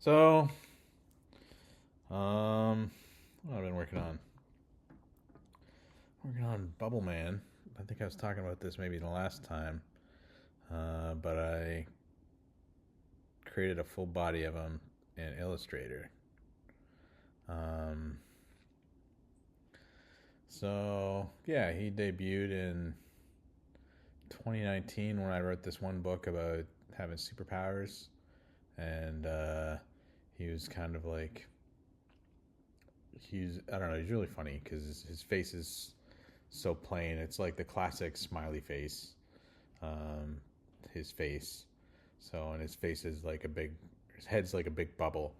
So, what I've been working on. Working on Bubble Man. I think I was talking about this maybe the last time, but I created a full body of him in Illustrator. Um, so yeah, he debuted in 2019 when I wrote this one book about having superpowers, and he was kind of like he's I don't know, he's really funny because his face is so plain. It's like the classic smiley face. Um, his face. So, and his face is like his head's like a big bubble.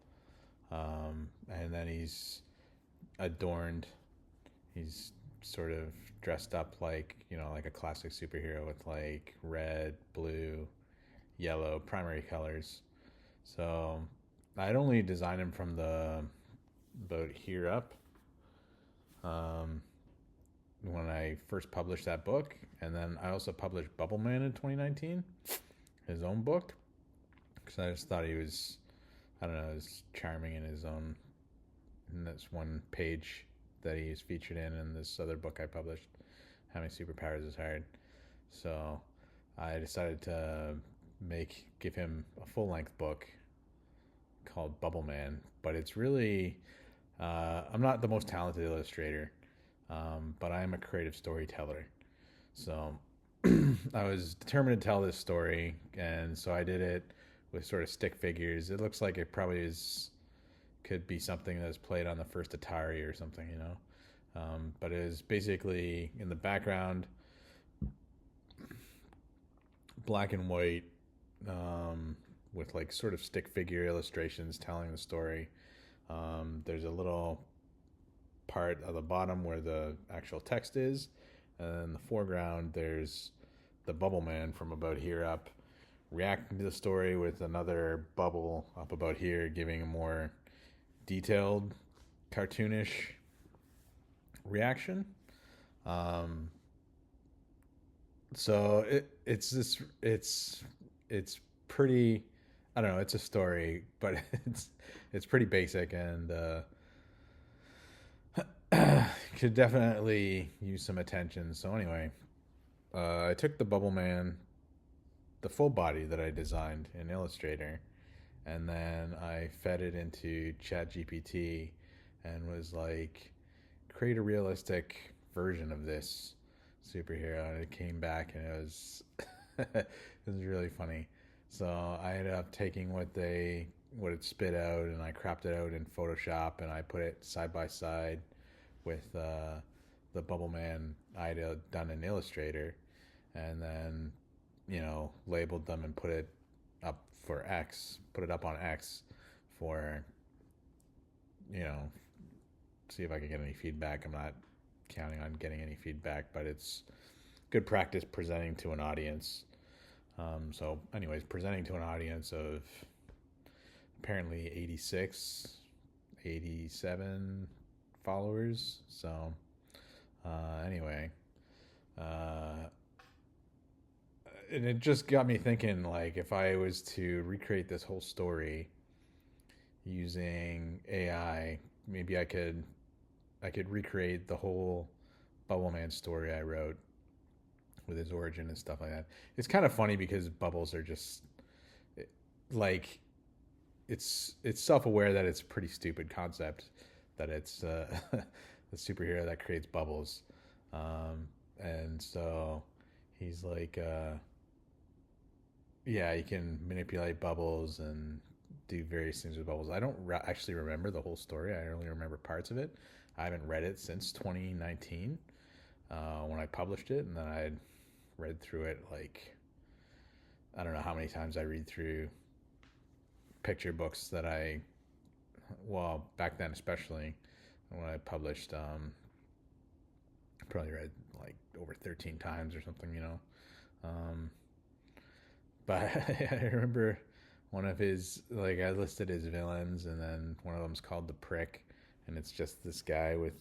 And then he's adorned. He's sort of dressed up like, like a classic superhero with like red, blue, yellow primary colors. So, I'd only designed him from the about here up. Um, when I first published that book, and then I also published Bubble Man in 2019, his own book, because I just thought he was, I don't know, he was charming in his own, in this one page that he's featured in this other book I published, Having Superpowers is Hard. So I decided to give him a full length book called Bubble Man, but it's really, I'm not the most talented illustrator, but I am a creative storyteller. So I was determined to tell this story, and so I did it with sort of stick figures. It looks like it probably could be something that was played on the first Atari or something, but it is basically in the background, black and white, with like sort of stick figure illustrations telling the story. There's a little part of the bottom where the actual text is, and in the foreground there's the bubble man from about here up reacting to the story with another bubble up about here giving a more detailed cartoonish reaction. um, so it's pretty, I don't know, it's a story, but it's pretty basic, and could definitely use some attention. So anyway, I took the Bubble Man, the full body that I designed in Illustrator, and then I fed it into ChatGPT and was like, create a realistic version of this superhero, and it came back and it was it was really funny. So I ended up taking what it spit out, and I cropped it out in Photoshop, and I put it side by side with the Bubble Man I'd done in Illustrator, and then labeled them and put it up on X for you know see if I can get any feedback. I'm not counting on getting any feedback, but it's good practice presenting to an audience. So, anyways, presenting to an audience of apparently 86, 87 followers. So, anyway, uh, and it just got me thinking, like, if I was to recreate this whole story using AI, maybe I could recreate the whole Bubble Man story I wrote with his origin and stuff like that. It's kind of funny because bubbles are just like it's self-aware that it's a pretty stupid concept, that it's the superhero that creates bubbles, and so he's like, yeah, you can manipulate bubbles and do various things with bubbles. I don't actually remember the whole story. I only remember parts of it. I haven't read it since 2019, when I published it, and then I read through it like, I don't know how many times I read through picture books that well, back then especially when I published, probably read like over 13 times or something, Um, but I remember one of his, like, I listed his villains, and then one of them's called the Prick, and it's just this guy with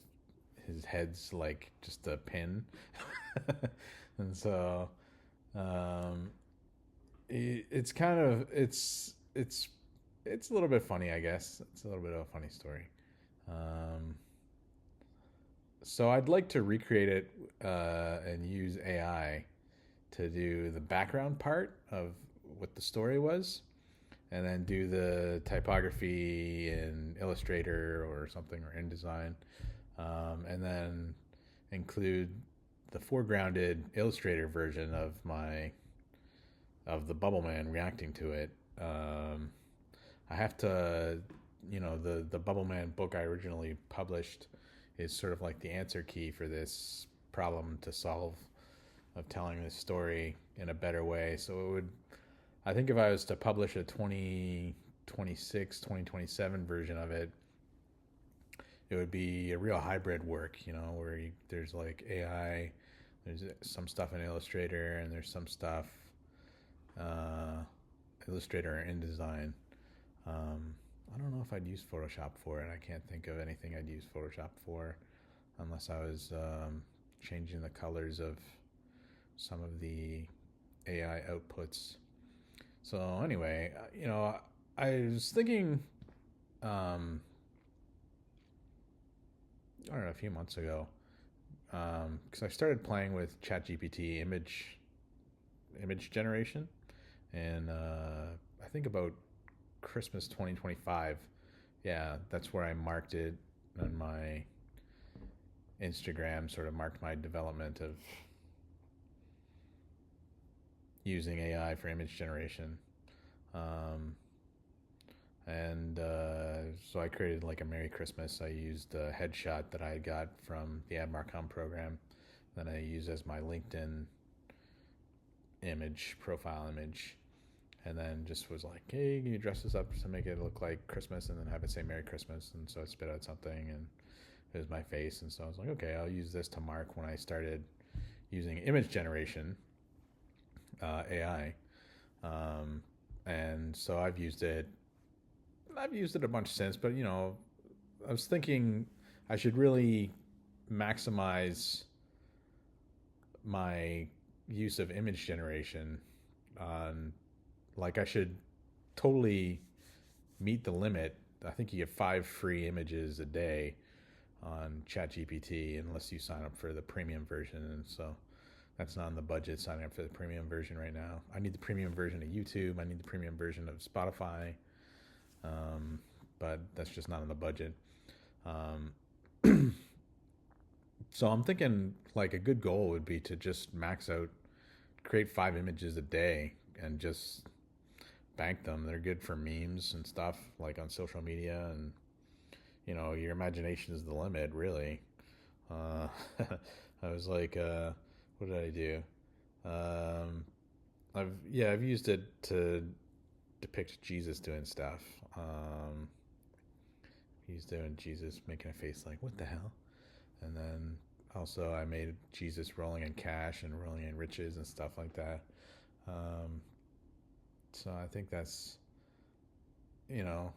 his head's like just a pin. And so, um, it's kind of it's it's a little bit funny, I guess. It's a little bit of a funny story. Um, so I'd like to recreate it and use AI to do the background part of what the story was, and then do the typography in Illustrator or something, or InDesign, and then include the foregrounded Illustrator version of the Bubble Man reacting to it. I have to, the Bubble Man book I originally published is sort of like the answer key for this problem to solve, of telling this story in a better way. So it would, I think if I was to publish a 2026, 2027 version of it, it would be a real hybrid work, where there's like AI, there's some stuff in Illustrator, and there's some stuff Illustrator or InDesign. I don't know if I'd use Photoshop for it. I can't think of anything I'd use Photoshop for, unless I was changing the colors of some of the AI outputs. So anyway, I was thinking, I don't know, a few months ago, because I started playing with ChatGPT image generation, and I think about Christmas 2025. Yeah, that's where I marked it on my Instagram, sort of marked my development of using AI for image generation. So I created like a Merry Christmas. I used a headshot that I got from the AdMarcom program. Then I used as my LinkedIn profile image. And then just was like, hey, can you dress this up to make it look like Christmas, and then have it say Merry Christmas? And so I spit out something, and it was my face. And so I was like, okay, I'll use this to mark when I started using image generation, AI. And so I've used it a bunch since, but I was thinking I should really maximize my use of image generation on, like, I should totally meet the limit. I think you get 5 free images a day on ChatGPT unless you sign up for the premium version, and so that's not in the budget, signing up for the premium version right now. I need the premium version of YouTube. I need the premium version of Spotify. But that's just not in the budget. So I'm thinking like a good goal would be to just max out, create 5 images a day and just bank them. They're good for memes and stuff, like on social media, and your imagination is the limit, really. I was like, what did I do? I've used it to depict Jesus doing stuff. He's doing Jesus making a face like, what the hell? And then also I made Jesus rolling in cash and rolling in riches and stuff like that. So I think that's, I'm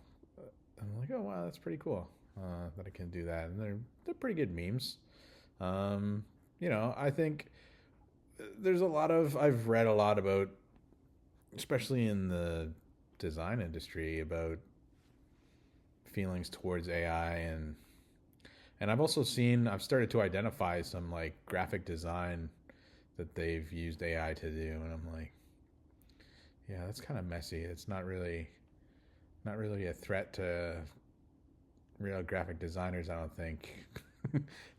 like, oh wow, that's pretty cool that I can do that. And they're pretty good memes. I think there's I've read a lot about, especially in the design industry, about feelings towards AI, and I've started to identify some like graphic design that they've used AI to do, and I'm like, yeah, that's kind of messy. It's not really a threat to real graphic designers, I don't think.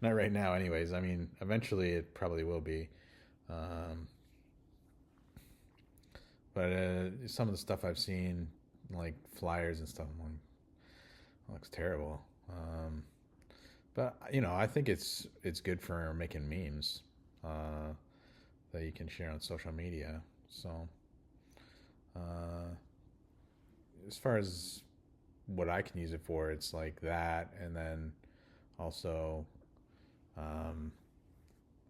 Not right now anyways. I mean, eventually it probably will be. But some of the stuff I've seen, like flyers and stuff, I'm like, it looks terrible. But I think it's good for making memes that you can share on social media. So as far as what I can use it for, it's like that, and then also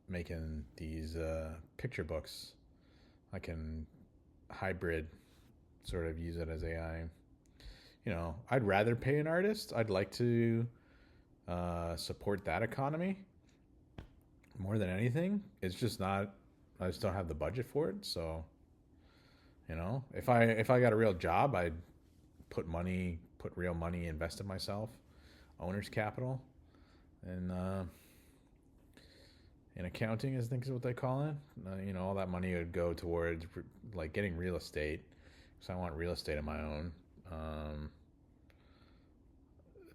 making these picture books. I can hybrid sort of use it as AI. I'd rather pay an artist. I'd like to support that economy more than anything. It's just not, I just don't have the budget for it. So, if I got a real job, I'd put real money, invest in myself, owner's capital, and in accounting, I think is what they call it. All that money would go towards like getting real estate, because I want real estate of my own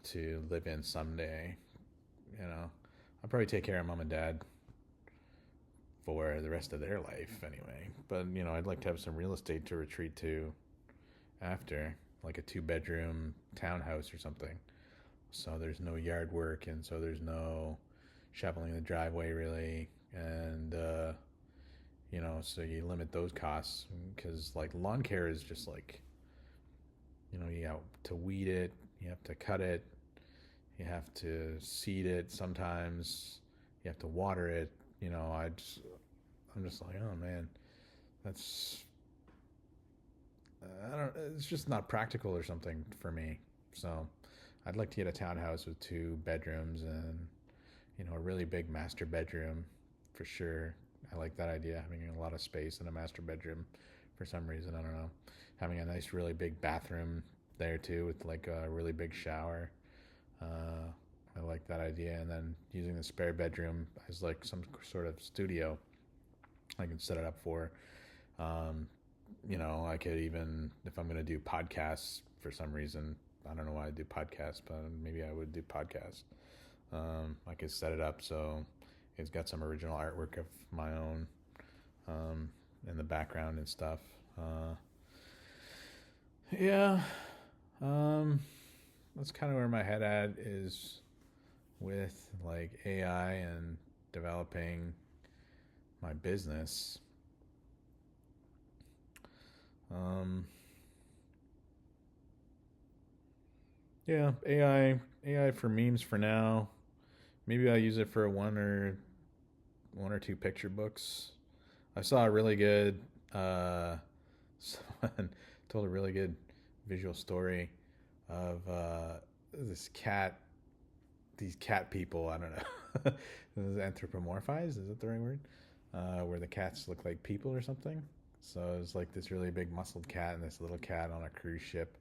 to live in someday. I'll probably take care of mom and dad for the rest of their life anyway. But I'd like to have some real estate to retreat to after, like a 2-bedroom townhouse or something. So there's no yard work, and so there's no shoveling the driveway really, and so you limit those costs, because like lawn care is just like, you have to weed it, you have to cut it, you have to seed it sometimes, you have to water it. I'm just like, oh man, that's it's just not practical or something for me. So I'd like to get a townhouse with 2 bedrooms and a really big master bedroom for sure. I like that idea, having a lot of space in a master bedroom for some reason. I don't know. Having a nice, really big bathroom there too, with like a really big shower. I like that idea. And then using the spare bedroom as like some sort of studio I can set it up for. I could even, if I'm going to do podcasts for some reason, I don't know why I do podcasts, but maybe I would do podcasts. I could set it up so it's got some original artwork of my own in the background and stuff. Yeah, that's kind of where my head at is with like AI and developing my business. Yeah, AI for memes for now. Maybe I'll use it for one or two picture books. I saw a really good someone told a really good visual story of this cat these cat people, I don't know. Anthropomorphized, is that the right word? Where the cats look like people or something. So it was like this really big muscled cat and this little cat on a cruise ship,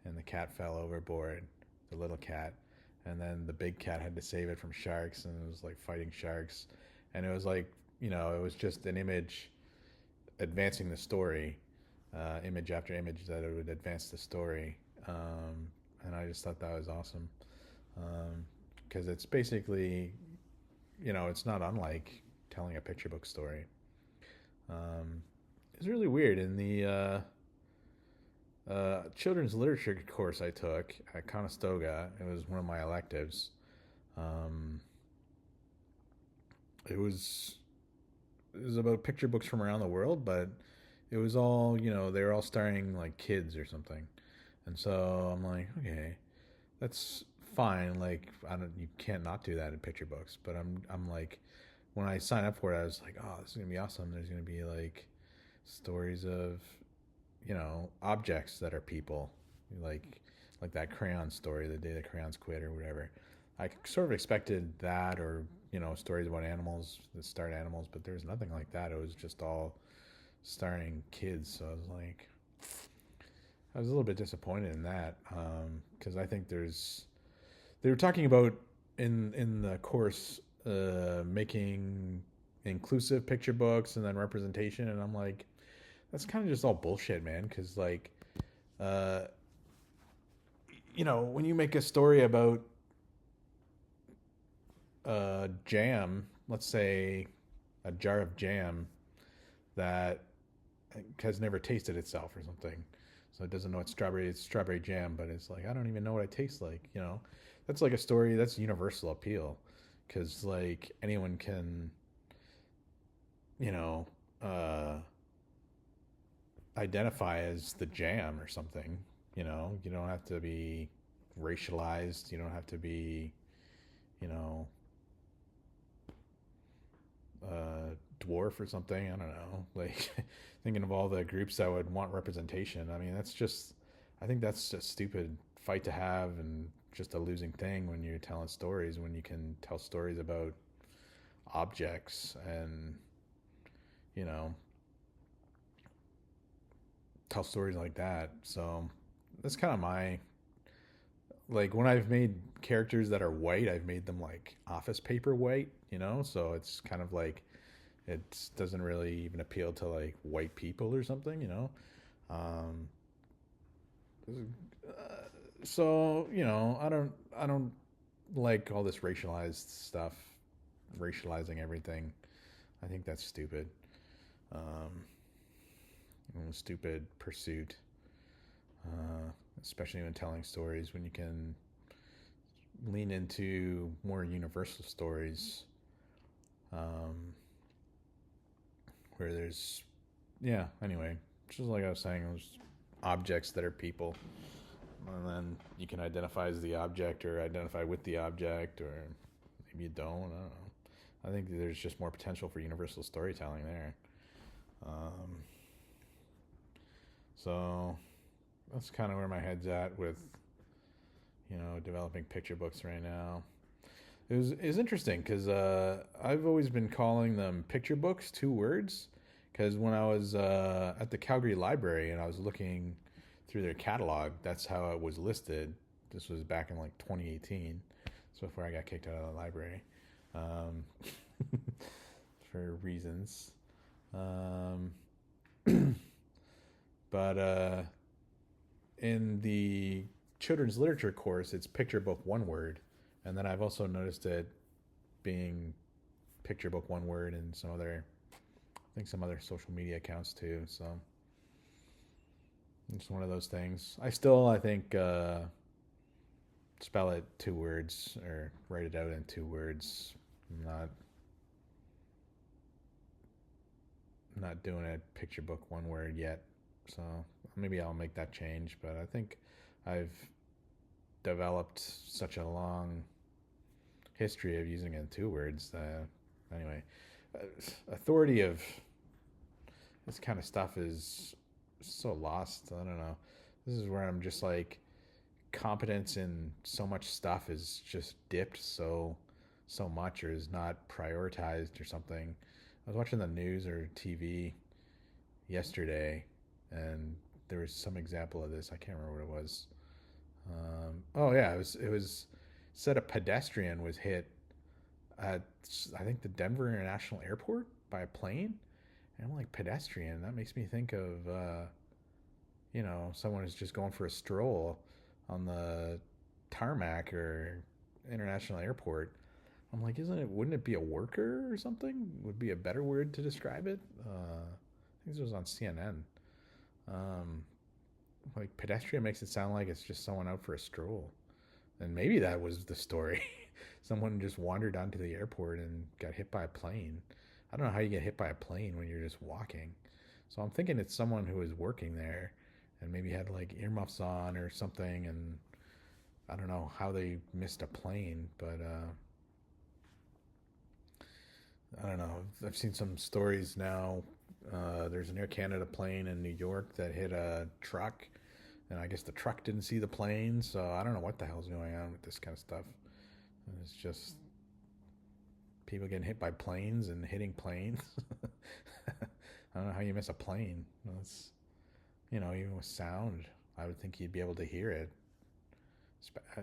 and the cat fell overboard, the little cat, and then the big cat had to save it from sharks, and it was like fighting sharks, and it was like, it was just an image advancing the story, image after image that it would advance the story, and I just thought that was awesome, because it's basically, it's not unlike telling a picture book story. It's really weird. In the children's literature course I took at Conestoga, it was one of my electives. It was about picture books from around the world, but it was all, they were all starring like kids or something. And so I'm like, okay, that's fine. Like, you can't not do that in picture books. But I'm like, when I signed up for it, I was like, oh, this is gonna be awesome. There's gonna be like stories of, objects that are people, like that crayon story, the day the crayons quit or whatever. I sort of expected that, or stories about animals that start animals, but there was nothing like that. It was just all starring kids. So I was like, I was a little bit disappointed in that, because I think they were talking about in the course, making inclusive picture books and then representation, and I'm like, that's kind of just all bullshit, man. Because like, when you make a story about jam, let's say a jar of jam that has never tasted itself or something, so it doesn't know it's strawberry jam, but it's like, I don't even know what it tastes like. That's like a story that's universal appeal, because like anyone can, identify as the jam or something. You don't have to be racialized. You don't have to be, dwarf or something. I don't know. Like, thinking of all the groups that would want representation. I mean, I think that's a stupid fight to have, and just a losing thing when you're telling stories, when you can tell stories about objects and, tell stories like that. So that's kind of my, like, when I've made characters that are white, I've made them like office paper white, you know? So it's kind of like it doesn't really even appeal to like white people or something, you know? Um, so, you know, I don't like all this racialized stuff, racializing everything. I think that's stupid. Um, Stupid pursuit, uh, especially when telling stories, when you can lean into more universal stories, um, where there's, yeah, anyway, just like I was saying, there's objects that are people, and then you can identify as the object or identify with the object, or maybe you don't. I don't know. I think there's just more potential for universal storytelling there. Um, so that's kind of where my head's at with, you know, developing picture books right now. It was interesting because I've always been calling them picture books, 2 words. Because when I was at the Calgary Library and I was looking through their catalog, that's how it was listed. This was back in like 2018, so before I got kicked out of the library, um, for reasons. Um, but in the children's literature course, it's picture book 1 word, and then I've also noticed it being picture book 1 word in some other, I think some other social media accounts too. So it's one of those things. I think, spell it 2 words or write it out in 2 words. I'm not doing it picture book 1 word yet. So maybe I'll make that change. But I think I've developed such a long history of using it in 2 words. Anyway, authority of this kind of stuff is so lost. I don't know. This is where I'm just like, competence in so much stuff is just dipped so much, or is not prioritized or something. I was watching the news or TV yesterday, and there was some example of this. I can't remember what it was. Oh yeah, it was said a pedestrian was hit at, I think, the Denver International Airport by a plane. And I'm like, pedestrian. That makes me think of, someone who's just going for a stroll on the tarmac or international airport. I'm like, wouldn't it be a worker or something? Would be a better word to describe it. I think this was on CNN. Um, like, pedestrian makes it sound like it's just someone out for a stroll. And maybe that was the story. Someone just wandered onto the airport and got hit by a plane. I don't know how you get hit by a plane when you're just walking. So I'm thinking it's someone who was working there and maybe had like earmuffs on or something, and I don't know how they missed a plane, but I don't know. I've seen some stories now. There's an Air Canada plane in New York that hit a truck, and I guess the truck didn't see the plane, so I don't know what the hell's going on with this kind of stuff. And it's just people getting hit by planes and hitting planes. I don't know how you miss a plane. Well, it's, even with sound, I would think you'd be able to hear it,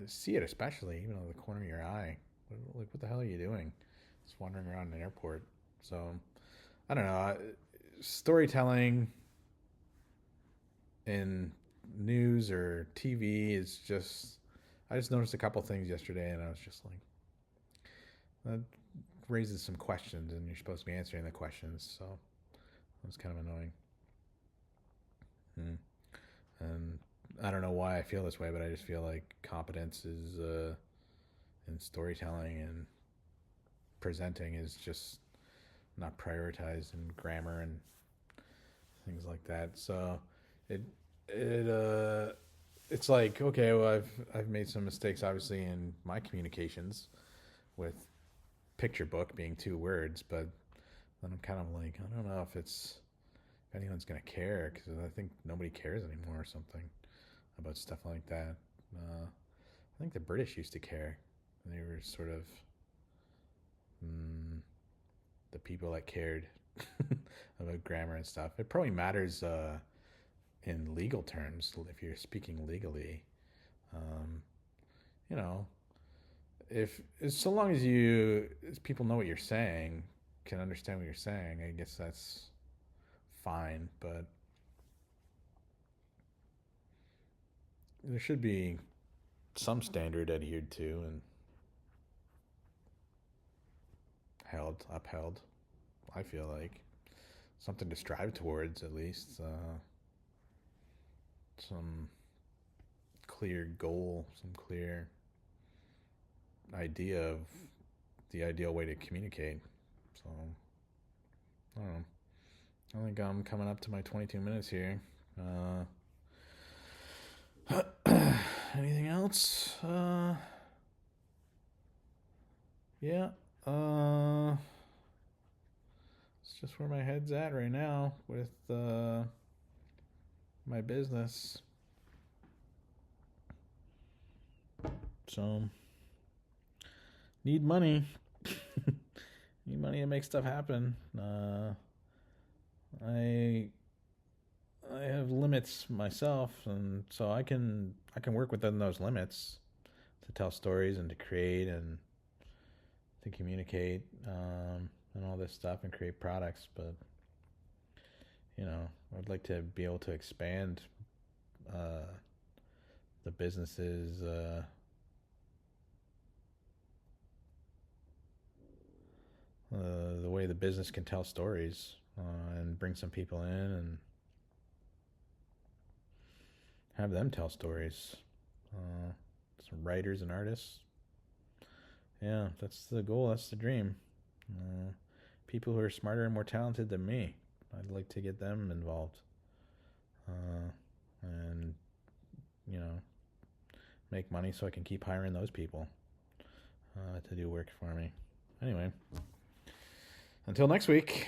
see it, especially, even out of the corner of your eye. Like, what the hell are you doing? Just wandering around an airport. So, I don't know. Storytelling in news or TV is just, I just noticed a couple things yesterday, and I was just like, that raises some questions, and you're supposed to be answering the questions. So, it was kind of annoying. And I don't know why I feel this way, but I just feel like competence is in storytelling and presenting is just not prioritized in grammar and things like that. So it it's like, okay, well, I've made some mistakes obviously in my communications with picture book being 2 words, but then I'm kind of like, I don't know if anyone's gonna care, because I think nobody cares anymore or something about stuff like that. I think the British used to care. They were sort of the people that cared about grammar and stuff. It probably matters in legal terms, if you're speaking legally, you know, if so long as people know what you're saying, can understand what you're saying, I guess that's fine. But there should be some standard adhered to and upheld. I feel like something to strive towards, at least. Some clear goal, some clear idea of the ideal way to communicate. So, I don't know. I think I'm coming up to my 22 minutes here. Anything else? Yeah. It's just where my head's at right now with my business. So, need money. Need money to make stuff happen. I have limits myself, and so I can work within those limits to tell stories and to create and to communicate and all this stuff and create products. But I'd like to be able to expand the businesses. The way the business can tell stories and bring some people in and have them tell stories. Some writers and artists. Yeah, that's the goal. That's the dream. People who are smarter and more talented than me. I'd like to get them involved. And, make money so I can keep hiring those people to do work for me. Anyway, until next week.